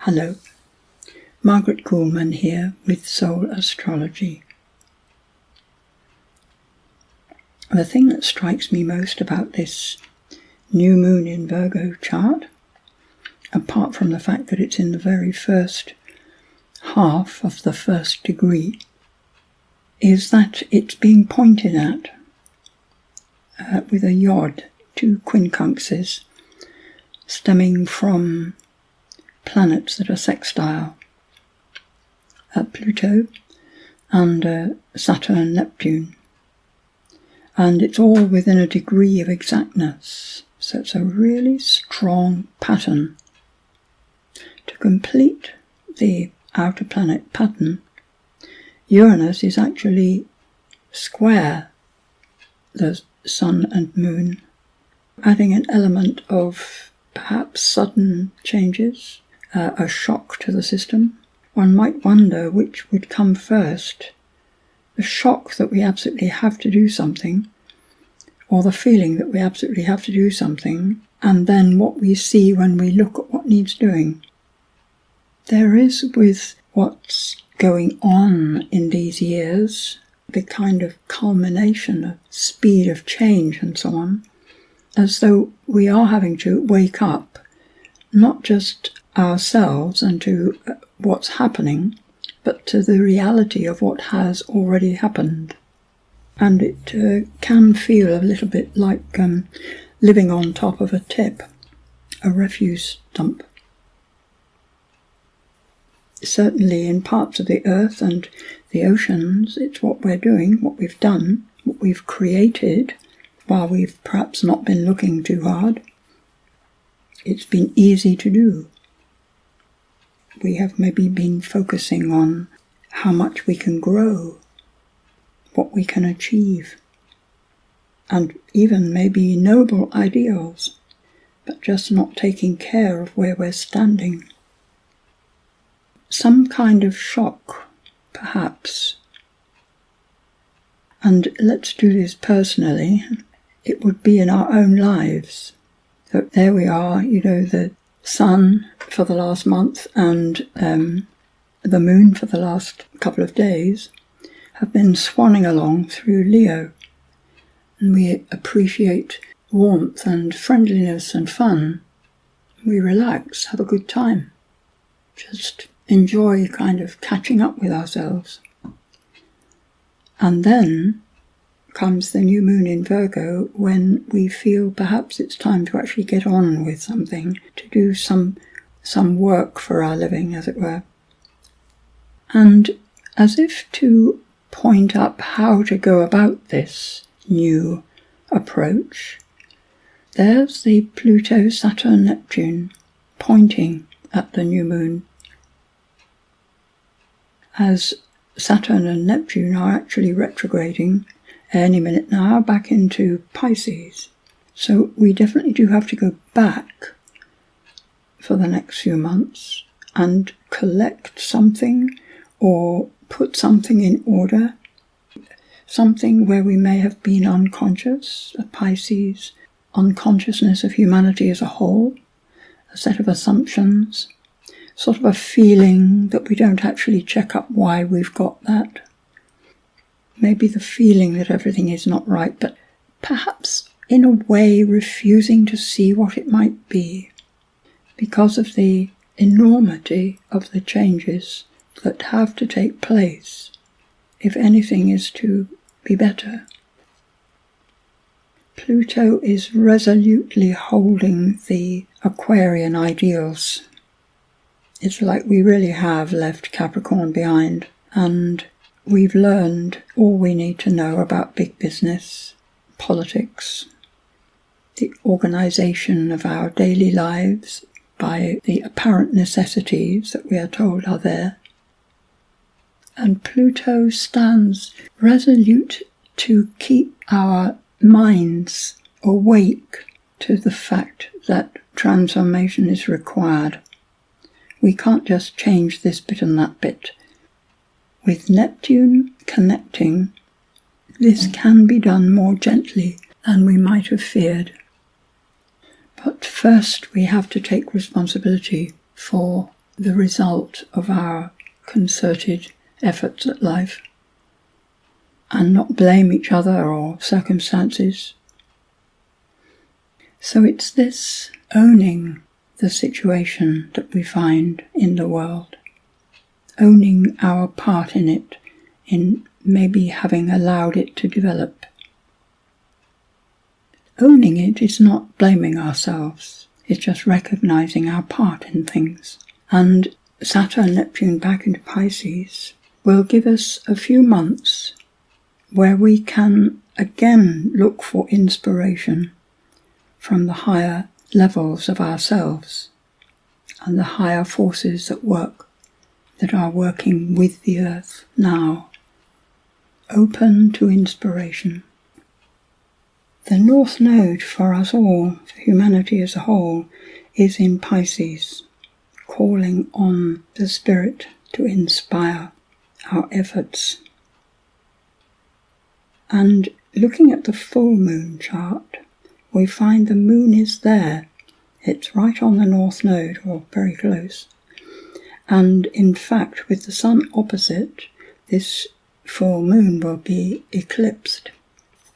Hello, Margaret Coolman here with Soul Astrology. The thing that strikes me most about this new moon in Virgo chart, apart from the fact that it's in the very first half of the first degree, is that it's being pointed at with a yod, two quincunxes, stemming from planets that are sextile, Pluto and Saturn, Neptune. And it's all within a degree of exactness, so it's a really strong pattern. To complete the outer planet pattern, Uranus is actually square the Sun and Moon, adding an element of perhaps sudden changes, a shock to the system. One might wonder which would come first, the shock that we absolutely have to do something, or the feeling that we absolutely have to do something, and then what we see when we look at what needs doing. There is, with what's going on in these years, the kind of culmination of speed of change and so on, as though we are having to wake up, not just ourselves and to what's happening, but to the reality of what has already happened. And it can feel a little bit like living on top of a tip, a refuse dump. Certainly in parts of the earth and the oceans, it's what we're doing, what we've done, what we've created, while we've perhaps not been looking too hard. It's been easy to do. We have maybe been focusing on how much we can grow, what we can achieve, and even maybe noble ideals, but just not taking care of where we're standing. Some kind of shock, perhaps. And let's do this personally. It would be in our own lives. So there we are, the sun for the last month and the moon for the last couple of days have been swanning along through Leo. And we appreciate warmth and friendliness and fun. We relax, have a good time. Just enjoy kind of catching up with ourselves. And then comes the new moon in Virgo, when we feel perhaps it's time to actually get on with something, to do some work for our living, as it were. And as if to point up how to go about this new approach, there's the Pluto, Saturn, Neptune pointing at the new moon, as Saturn and Neptune are actually retrograding any minute now back into Pisces. So we definitely do have to go back for the next few months and collect something or put something in order, something where we may have been unconscious, a Pisces unconsciousness of humanity as a whole, a set of assumptions, sort of a feeling that we don't actually check up why we've got that. Maybe the feeling that everything is not right, but perhaps in a way refusing to see what it might be because of the enormity of the changes that have to take place if anything is to be better. Pluto is resolutely holding the Aquarian ideals. It's like we really have left Capricorn behind, and we've learned all we need to know about big business, politics, the organisation of our daily lives by the apparent necessities that we are told are there. And Pluto stands resolute to keep our minds awake to the fact that transformation is required. We can't just change this bit and that bit. With Neptune connecting, this can be done more gently than we might have feared. But first we have to take responsibility for the result of our concerted efforts at life, and not blame each other or circumstances. So it's this owning the situation that we find in the world, owning our part in it, in maybe having allowed it to develop. Owning it is not blaming ourselves, it's just recognizing our part in things. And Saturn, Neptune back into Pisces will give us a few months where we can again look for inspiration from the higher levels of ourselves and the higher forces at work that are working with the earth now, open to inspiration. The North Node for us all, for humanity as a whole, is in Pisces, calling on the Spirit to inspire our efforts. And looking at the full moon chart, we find the moon is there. It's right on the North Node, or very close. And in fact, with the sun opposite, this full moon will be eclipsed.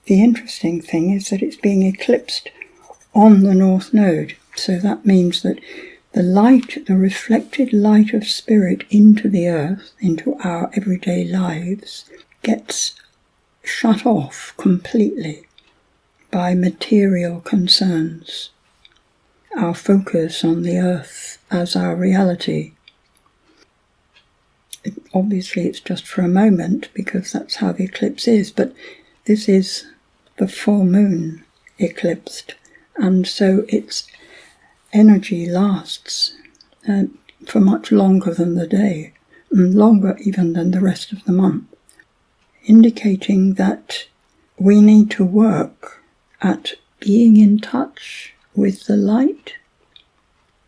The interesting thing is that it's being eclipsed on the North Node. So that means that the light, the reflected light of spirit into the earth, into our everyday lives, gets shut off completely by material concerns, our focus on the earth as our reality. Obviously it's just for a moment because that's how the eclipse is, but this is the full moon eclipsed, and so its energy lasts for much longer than the day, and longer even than the rest of the month, indicating that we need to work at being in touch with the light,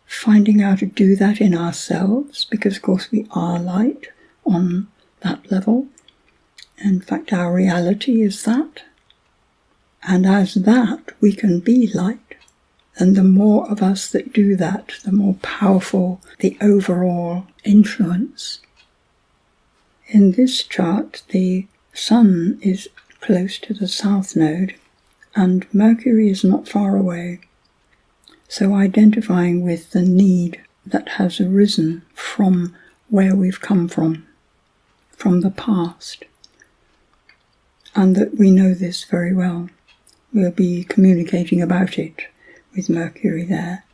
finding out how to do that in ourselves, because of course we are light on that level. In fact, our reality is that. And as that, we can be light. And the more of us that do that, the more powerful the overall influence. In this chart, the Sun is close to the South Node, and Mercury is not far away. So identifying with the need that has arisen from where we've come from the past, and that we know this very well. We'll be communicating about it with Mercury there.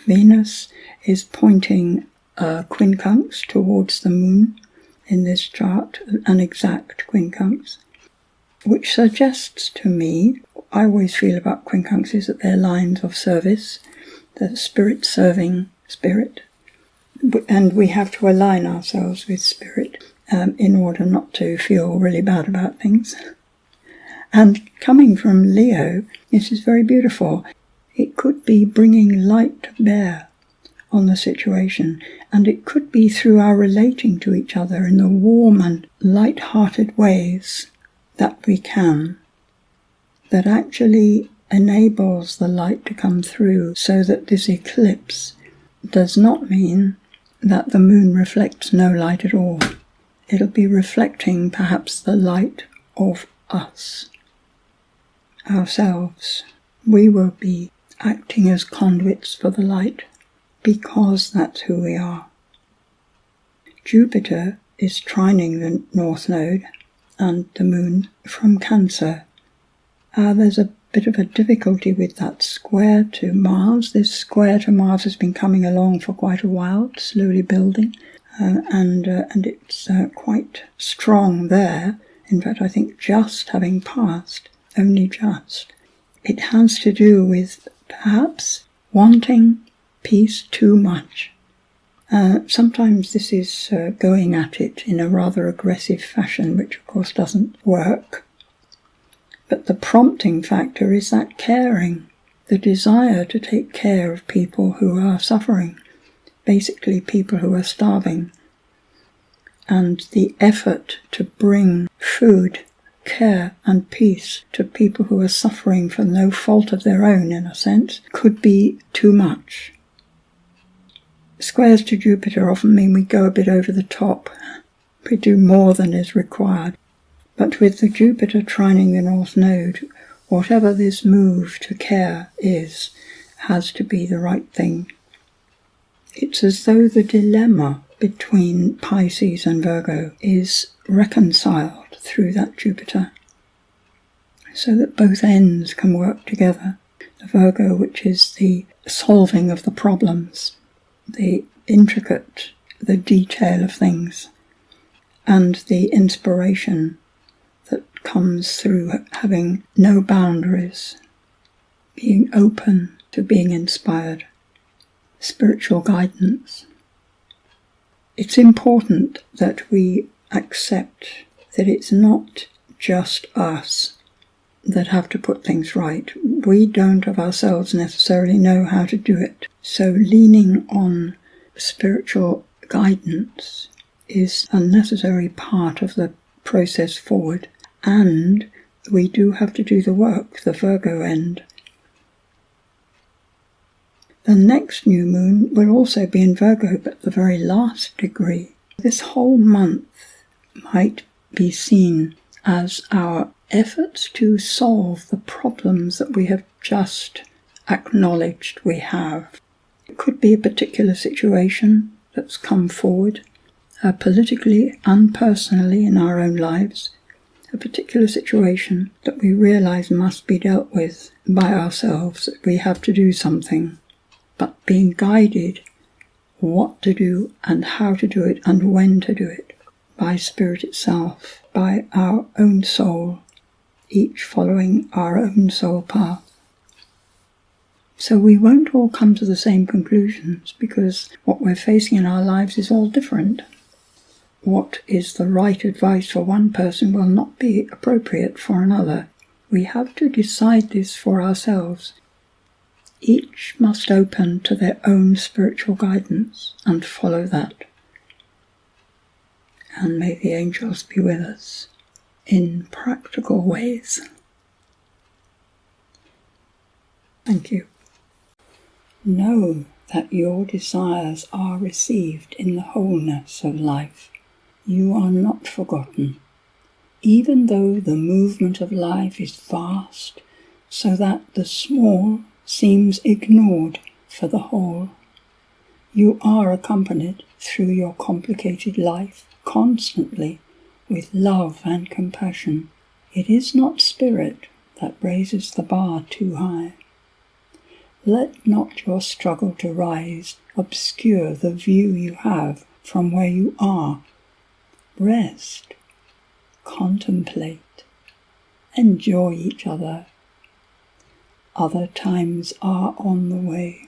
Venus is pointing a quincunx towards the moon in this chart, an exact quincunx, which suggests to me, I always feel about quincunxes that they're lines of service, the spirit serving spirit, and we have to align ourselves with spirit in order not to feel really bad about things. And coming from Leo, this is very beautiful. It could be bringing light to bear on the situation, and it could be through our relating to each other in the warm and light-hearted ways that we can, that actually enables the light to come through, so that this eclipse does not mean that the moon reflects no light at all. It'll be reflecting perhaps the light of us, ourselves. We will be acting as conduits for the light, because that's who we are. Jupiter is trining the North Node and the moon from Cancer. There's a bit of a difficulty with that square to Mars. This square to Mars has been coming along for quite a while, slowly building, and it's quite strong there. In fact, I think just having passed, only just. It has to do with perhaps wanting peace too much. Sometimes this is going at it in a rather aggressive fashion, which of course doesn't work. But the prompting factor is that caring, the desire to take care of people who are suffering, basically people who are starving, and the effort to bring food, care and peace to people who are suffering for no fault of their own, in a sense, could be too much. Squares to Jupiter often mean we go a bit over the top. We do more than is required. But with the Jupiter trining the North Node, whatever this move to care is, has to be the right thing. It's as though the dilemma between Pisces and Virgo is reconciled through that Jupiter, so that both ends can work together. The Virgo, which is the solving of the problems, the intricate, the detail of things, and the inspiration that comes through having no boundaries, being open to being inspired, spiritual guidance. It's important that we accept that it's not just us that have to put things right. We don't of ourselves necessarily know how to do it. So leaning on spiritual guidance is a necessary part of the process forward. And we do have to do the work, the Virgo end. The next new moon will also be in Virgo, but the very last degree. This whole month might be seen as our efforts to solve the problems that we have just acknowledged we have. It could be a particular situation that's come forward, politically and personally in our own lives, a particular situation that we realise must be dealt with by ourselves, that we have to do something, but being guided what to do and how to do it and when to do it by Spirit itself, by our own soul, each following our own soul path. So we won't all come to the same conclusions, because what we're facing in our lives is all different. What is the right advice for one person will not be appropriate for another. We have to decide this for ourselves. Each must open to their own spiritual guidance and follow that. And may the angels be with us in practical ways. Thank you. Know that your desires are received in the wholeness of life. You are not forgotten, even though the movement of life is vast, so that the small seems ignored for the whole. You are accompanied through your complicated life constantly with love and compassion. It is not spirit that raises the bar too high. Let not your struggle to rise obscure the view you have from where you are. Rest, contemplate, enjoy each other. Other times are on the way.